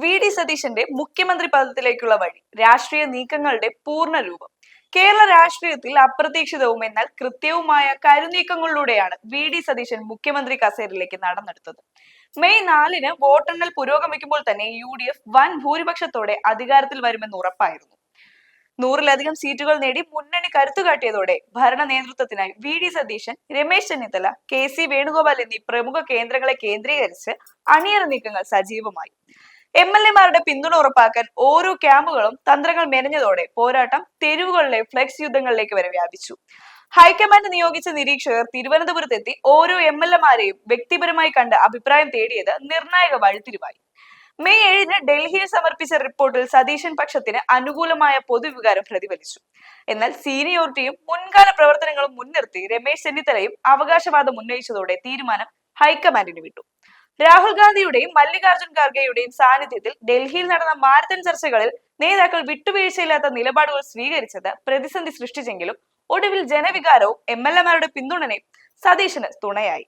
VD. സതീശന്റെ മുഖ്യമന്ത്രി പദത്തിലേക്കുള്ള വഴി, രാഷ്ട്രീയ നീക്കങ്ങളുടെ പൂർണ്ണ രൂപം. കേരള രാഷ്ട്രീയത്തിൽ അപ്രതീക്ഷിതവും എന്നാൽ കൃത്യവുമായ കരുനീക്കങ്ങളിലൂടെയാണ് വി.ഡി. സതീശൻ മുഖ്യമന്ത്രി കസേരയിലേക്ക് നടന്നെടുത്തത്. മെയ് 4-ന് വോട്ടെണ്ണൽ പുരോഗമിക്കുമ്പോൾ തന്നെ UDF വൻ ഭൂരിപക്ഷത്തോടെ അധികാരത്തിൽ വരുമെന്ന് ഉറപ്പായിരുന്നു. 100-ലധികം സീറ്റുകൾ നേടി മുന്നണി കരുത്തുകാട്ടിയതോടെ ഭരണ നേതൃത്വത്തിനായി വി.ഡി. സതീശൻ, രമേശ് ചെന്നിത്തല, കെ.സി. വേണുഗോപാൽ എന്നീ പ്രമുഖ കേന്ദ്രങ്ങളെ കേന്ദ്രീകരിച്ച് അണിയറ നീക്കങ്ങൾ സജീവമായി. MLA-മാരുടെ പിന്തുണ ഉറപ്പാക്കാൻ ഓരോ ക്യാമ്പുകളും തന്ത്രങ്ങൾ മെനഞ്ഞതോടെ പോരാട്ടം തെരുവുകളിലെ ഫ്ലെക്സ് യുദ്ധങ്ങളിലേക്ക് വരെ വ്യാപിച്ചു. ഹൈക്കമാൻഡ് നിയോഗിച്ച നിരീക്ഷകർ തിരുവനന്തപുരത്തെത്തി ഓരോ MLA-മാരെയും വ്യക്തിപരമായി കണ്ട് അഭിപ്രായം തേടിയത് നിർണായക വഴിത്തിരിവായി. മെയ് 7-ന് ഡൽഹിയിൽ സമർപ്പിച്ച റിപ്പോർട്ടിൽ സതീശൻ പക്ഷത്തിന് അനുകൂലമായ പൊതുവികാരം പ്രതിഫലിച്ചു. എന്നാൽ സീനിയോറിറ്റിയും മുൻകാല പ്രവർത്തനങ്ങളും മുൻനിർത്തി രമേശ് ചെന്നിത്തലയും അവകാശവാദം ഉന്നയിച്ചതോടെ തീരുമാനം ഹൈക്കമാൻഡിന് വിട്ടു. രാഹുൽ ഗാന്ധിയുടെയും മല്ലികാർജുൻ ഖാർഗെയുടെയും സാന്നിധ്യത്തിൽ ഡൽഹിയിൽ നടന്ന മാരത്തൺ ചർച്ചകളിൽ നേതാക്കൾ വിട്ടുവീഴ്ചയില്ലാത്ത നിലപാടുകൾ സ്വീകരിച്ചത് പ്രതിസന്ധി സൃഷ്ടിച്ചെങ്കിലും ഒടുവിൽ ജനവികാരവും MLA-മാരുടെ പിന്തുണയും സതീശന് തുണയായി.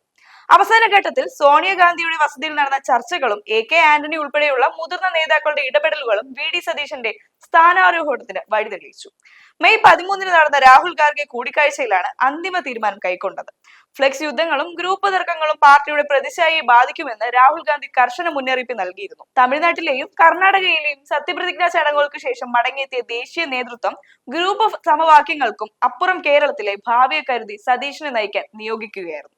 അവസാന ഘട്ടത്തിൽ സോണിയാഗാന്ധിയുടെ വസതിയിൽ നടന്ന ചർച്ചകളും AK ആന്റണി ഉൾപ്പെടെയുള്ള മുതിർന്ന നേതാക്കളുടെ ഇടപെടലുകളും വി.ഡി. സതീശന്റെ സ്ഥാനാരോഹണത്തിന് വഴിതെളിയിച്ചു. മെയ് 13-ന് നടന്ന രാഹുൽ ഖാർഗെ കൂടിക്കാഴ്ചയിലാണ് അന്തിമ തീരുമാനം കൈക്കൊണ്ടത്. ഫ്ലെക്സ് യുദ്ധങ്ങളും ഗ്രൂപ്പ് തർക്കങ്ങളും പാർട്ടിയുടെ പ്രതിച്ഛായയെ ബാധിക്കുമെന്ന് രാഹുൽ ഗാന്ധി കർശന മുന്നറിയിപ്പ് നൽകിയിരുന്നു. തമിഴ്നാട്ടിലെയും കർണാടകയിലെയും സത്യപ്രതിജ്ഞാ ചടങ്ങുകൾക്ക് ശേഷം മടങ്ങിയെത്തിയ ദേശീയ നേതൃത്വം ഗ്രൂപ്പ് സമവാക്യങ്ങൾക്കും അപ്പുറം കേരളത്തിലെ ഭാവിയെ കരുതി സതീശനെ നയിക്കാൻ നിയോഗിക്കുകയായിരുന്നു.